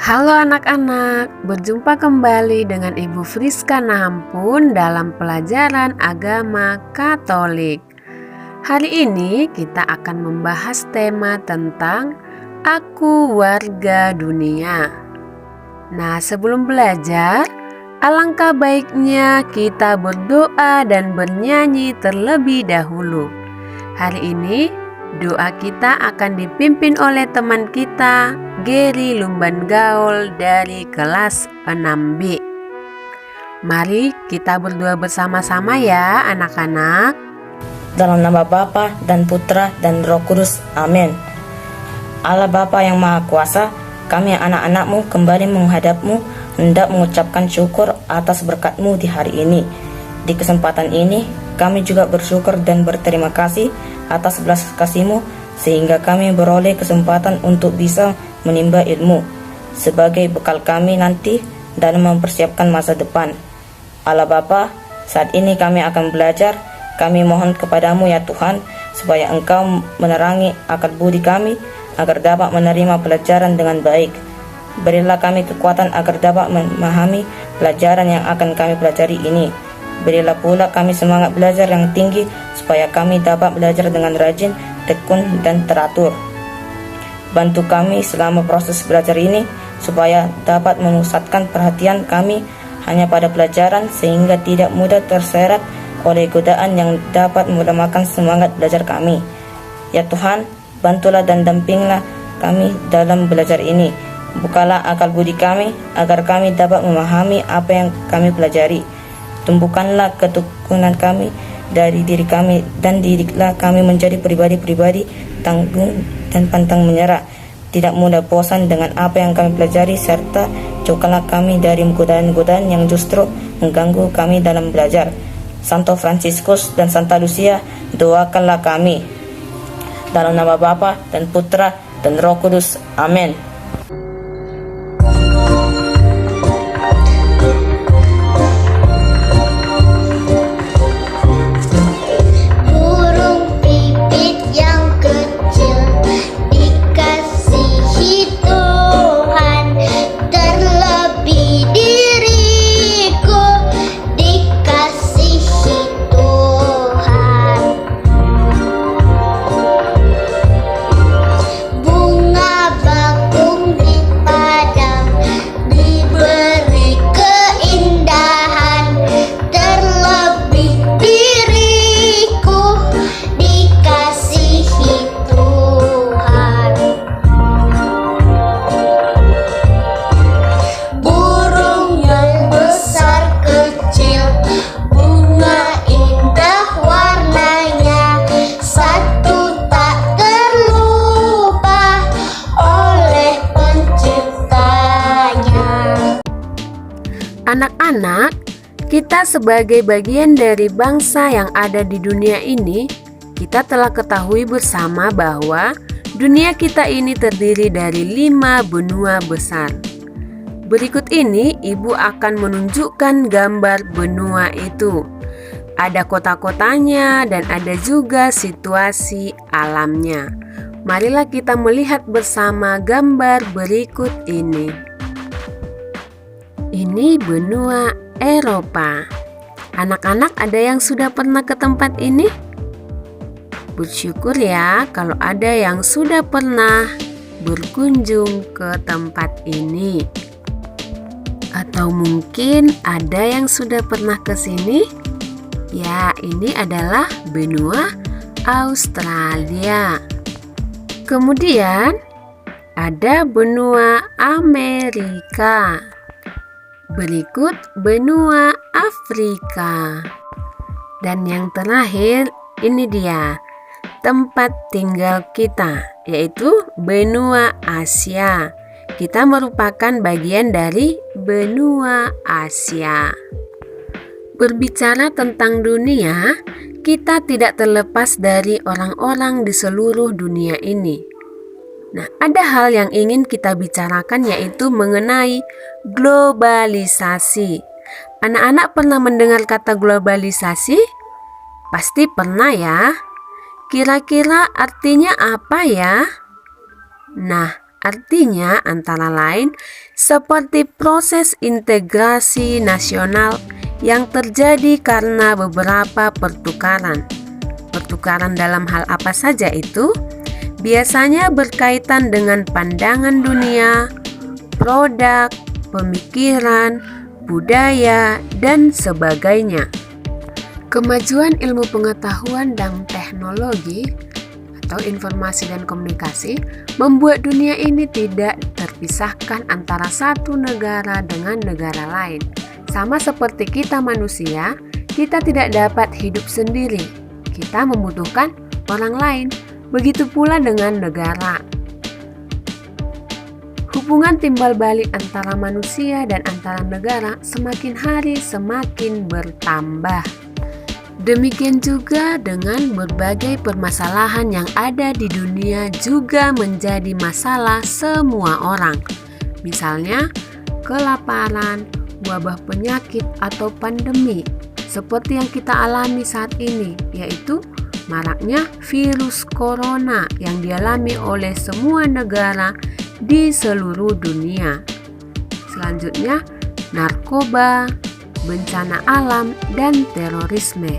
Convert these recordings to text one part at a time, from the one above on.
Halo anak-anak, berjumpa kembali dengan Ibu Friska Nahampun dalam pelajaran agama Katolik. Hari ini kita akan membahas tema tentang Aku Warga Dunia. Nah, sebelum belajar, alangkah baiknya kita berdoa dan bernyanyi terlebih dahulu. Hari ini doa kita akan dipimpin oleh teman kita, Geri Lumban Gaul dari kelas 6B. Mari kita berdoa bersama-sama ya anak-anak. Dalam nama Bapa dan Putra dan Roh Kudus. Amin. Allah Bapa yang Maha Kuasa, kami anak-anak-Mu kembali menghadap-Mu, hendak mengucapkan syukur atas berkat-Mu di hari ini. Di kesempatan ini, kami juga bersyukur dan berterima kasih atas belas kasih-Mu, sehingga kami beroleh kesempatan untuk bisa menimba ilmu sebagai bekal kami nanti dalam mempersiapkan masa depan. Allah Bapa, saat ini kami akan belajar. Kami mohon kepadamu ya Tuhan, supaya Engkau menerangi akal budi kami agar dapat menerima pelajaran dengan baik. Berilah kami kekuatan agar dapat memahami pelajaran yang akan kami pelajari ini. Berilah pula kami semangat belajar yang tinggi, supaya kami dapat belajar dengan rajin, tekun, dan teratur. Bantu kami selama proses belajar ini, supaya dapat memusatkan perhatian kami hanya pada pelajaran, sehingga tidak mudah terseret oleh godaan yang dapat melemahkan semangat belajar kami. Ya Tuhan, bantulah dan dampinglah kami dalam belajar ini. Bukalah akal budi kami, agar kami dapat memahami apa yang kami pelajari. Tumbuhkanlah ketekunan kami dari diri kami, dan didiklah kami menjadi pribadi-pribadi tanggung dan pantang menyerah, tidak mudah bosan dengan apa yang kami pelajari, serta jauhkanlah kami dari godaan-godaan yang justru mengganggu kami dalam belajar. Santo Fransiskus dan Santa Lucia, doakanlah kami. Dalam nama Bapa dan Putra dan Roh Kudus. Amin. Anak-anak, kita sebagai bagian dari bangsa yang ada di dunia ini, kita telah ketahui bersama bahwa dunia kita ini terdiri dari 5 benua besar. Berikut ini Ibu akan menunjukkan gambar benua itu. Ada kota-kotanya dan ada juga situasi alamnya. Marilah kita melihat bersama gambar berikut ini. Ini benua Eropa. Anak-anak ada yang sudah pernah ke tempat ini? Bersyukur ya kalau ada yang sudah pernah berkunjung ke tempat ini. Atau mungkin ada yang sudah pernah ke sini? Ya, ini adalah benua Australia. Kemudian ada benua Amerika. Berikut benua Afrika. Dan yang terakhir, ini dia tempat tinggal kita, yaitu benua Asia. Kita merupakan bagian dari benua Asia. Berbicara tentang dunia, kita tidak terlepas dari orang-orang di seluruh dunia ini. Nah, ada hal yang ingin kita bicarakan, yaitu mengenai globalisasi. Anak-anak pernah mendengar kata globalisasi? Pasti pernah ya. Kira-kira artinya apa ya? Nah, artinya antara lain seperti proses integrasi nasional yang terjadi karena beberapa pertukaran. Pertukaran dalam hal apa saja itu? Biasanya berkaitan dengan pandangan dunia, produk, pemikiran, budaya, dan sebagainya. Kemajuan ilmu pengetahuan dan teknologi atau informasi dan komunikasi membuat dunia ini tidak terpisahkan antara satu negara dengan negara lain. Sama seperti kita manusia, kita tidak dapat hidup sendiri. Kita membutuhkan orang lain. Begitu pula dengan negara. Hubungan timbal balik antara manusia dan antara negara semakin hari semakin bertambah. Demikian juga dengan berbagai permasalahan yang ada di dunia juga menjadi masalah semua orang. Misalnya, kelaparan, wabah penyakit atau pandemi seperti yang kita alami saat ini, yaitu maraknya virus corona yang dialami oleh semua negara di seluruh dunia. Selanjutnya, narkoba, bencana alam, dan terorisme.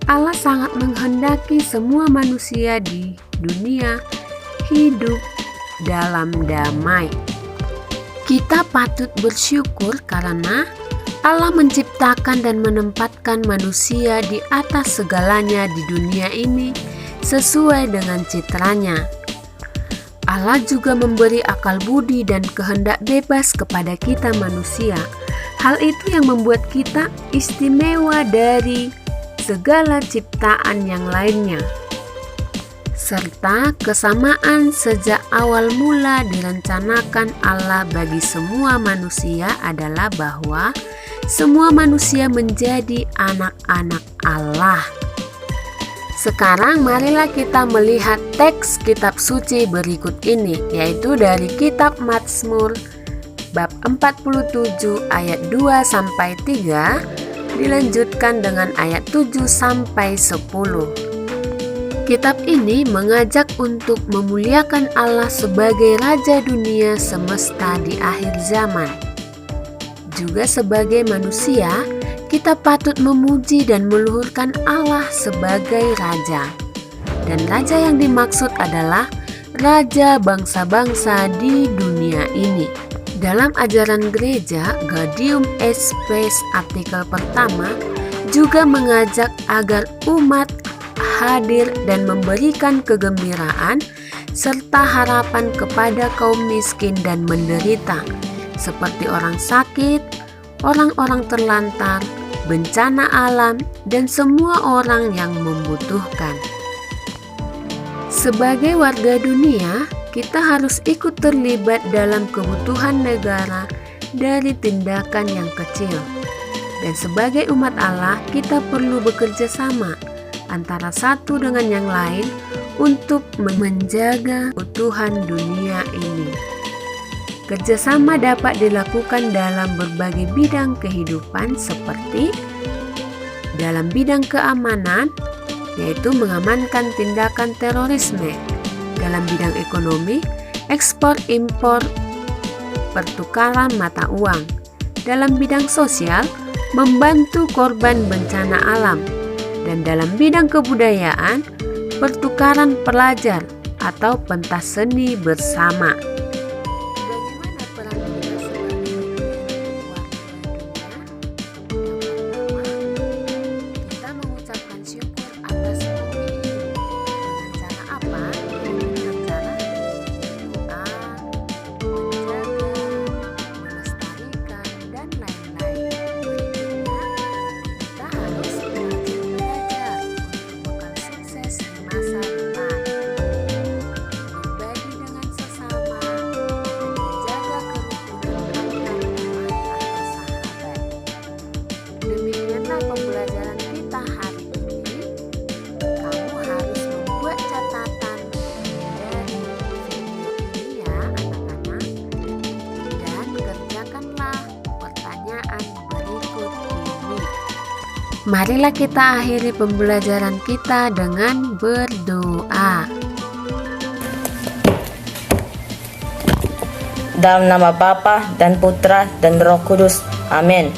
Allah sangat menghendaki semua manusia di dunia hidup dalam damai. Kita patut bersyukur karena Allah menciptakan dan menempatkan manusia di atas segalanya di dunia ini sesuai dengan citranya. Allah juga memberi akal budi dan kehendak bebas kepada kita manusia. Hal itu yang membuat kita istimewa dari segala ciptaan yang lainnya. Serta kesamaan sejak awal mula direncanakan Allah bagi semua manusia adalah bahwa semua manusia menjadi anak-anak Allah. Sekarang marilah kita melihat teks kitab suci berikut ini, yaitu dari kitab Mazmur bab 47 ayat 2-3, dilanjutkan dengan ayat 7-10. Kitab ini mengajak untuk memuliakan Allah sebagai Raja dunia semesta di akhir zaman. Juga sebagai manusia, kita patut memuji dan meluhurkan Allah sebagai Raja. Dan Raja yang dimaksud adalah Raja bangsa-bangsa di dunia ini. Dalam ajaran gereja, Gaudium et Spes artikel pertama juga mengajak agar umat hadir dan memberikan kegembiraan serta harapan kepada kaum miskin dan menderita, seperti orang sakit, orang-orang terlantar, bencana alam, dan semua orang yang membutuhkan. Sebagai warga dunia, kita harus ikut terlibat dalam kebutuhan negara dari tindakan yang kecil. Dan sebagai umat Allah, kita perlu bekerja sama antara satu dengan yang lain untuk menjaga kebutuhan dunia ini. Kerjasama dapat dilakukan dalam berbagai bidang kehidupan seperti dalam bidang keamanan, yaitu mengamankan tindakan terorisme. Dalam bidang ekonomi, ekspor-impor, pertukaran mata uang. Dalam bidang sosial, membantu korban bencana alam. Dan dalam bidang kebudayaan, pertukaran pelajar atau pentas seni bersama. Bagaimana peran kita sebagai warga dunia? Kita mengucapkan syukur atas bumi ini. Dengan cara apa? Dengan cara doa, menjaga, melestarikan, dan lain-lain. Kita harus belajar untuk bekal sukses di masa depan. Berbagi dengan sesama dan menjaga kerukunan antar teman atau sahabat. Demikianlah pembelajaran kita hari ini. Kamu harus membuat catatan dari video ini ya anak-anak, dan kerjakanlah pertanyaan berikut ini. Marilah kita akhiri pembelajaran kita dengan berdoa. Dalam nama Bapa dan Putra dan Roh Kudus. Amin.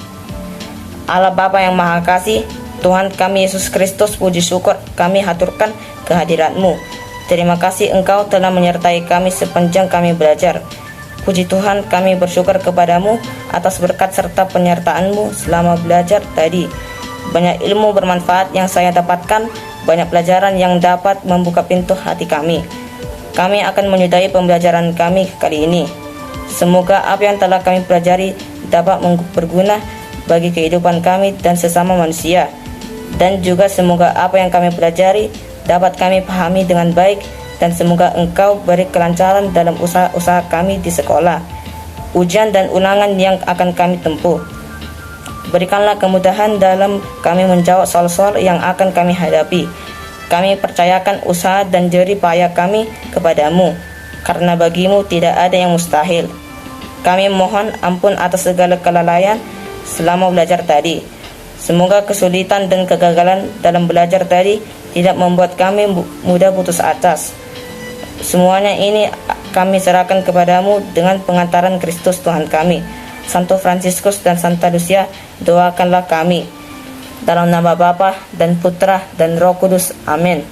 Allah Bapa yang Maha Kasih, Tuhan kami Yesus Kristus, puji syukur kami haturkan kehadirat-Mu. Terima kasih Engkau telah menyertai kami sepanjang kami belajar. Puji Tuhan, kami bersyukur kepadamu atas berkat serta penyertaan-Mu selama belajar tadi. Banyak ilmu bermanfaat yang saya dapatkan, banyak pelajaran yang dapat membuka pintu hati kami. Kami akan menyudahi pembelajaran kami kali ini. Semoga apa yang telah kami pelajari dapat berguna bagi kehidupan kami dan sesama manusia. Dan juga semoga apa yang kami pelajari dapat kami pahami dengan baik, dan semoga Engkau beri kelancaran dalam usaha-usaha kami di sekolah, ujian dan ulangan yang akan kami tempuh. Berikanlah kemudahan dalam kami menjawab soal-soal yang akan kami hadapi. Kami percayakan usaha dan jerih payah kami kepadamu, karena bagimu tidak ada yang mustahil. Kami mohon ampun atas segala kelalaian selama belajar tadi. Semoga kesulitan dan kegagalan dalam belajar tadi tidak membuat kami mudah putus asa. Semuanya ini kami serahkan kepadamu dengan pengantaran Kristus Tuhan kami. Santo Fransiskus dan Santa Lucia, doakanlah kami. Dalam nama Bapa dan Putra dan Roh Kudus. Amin.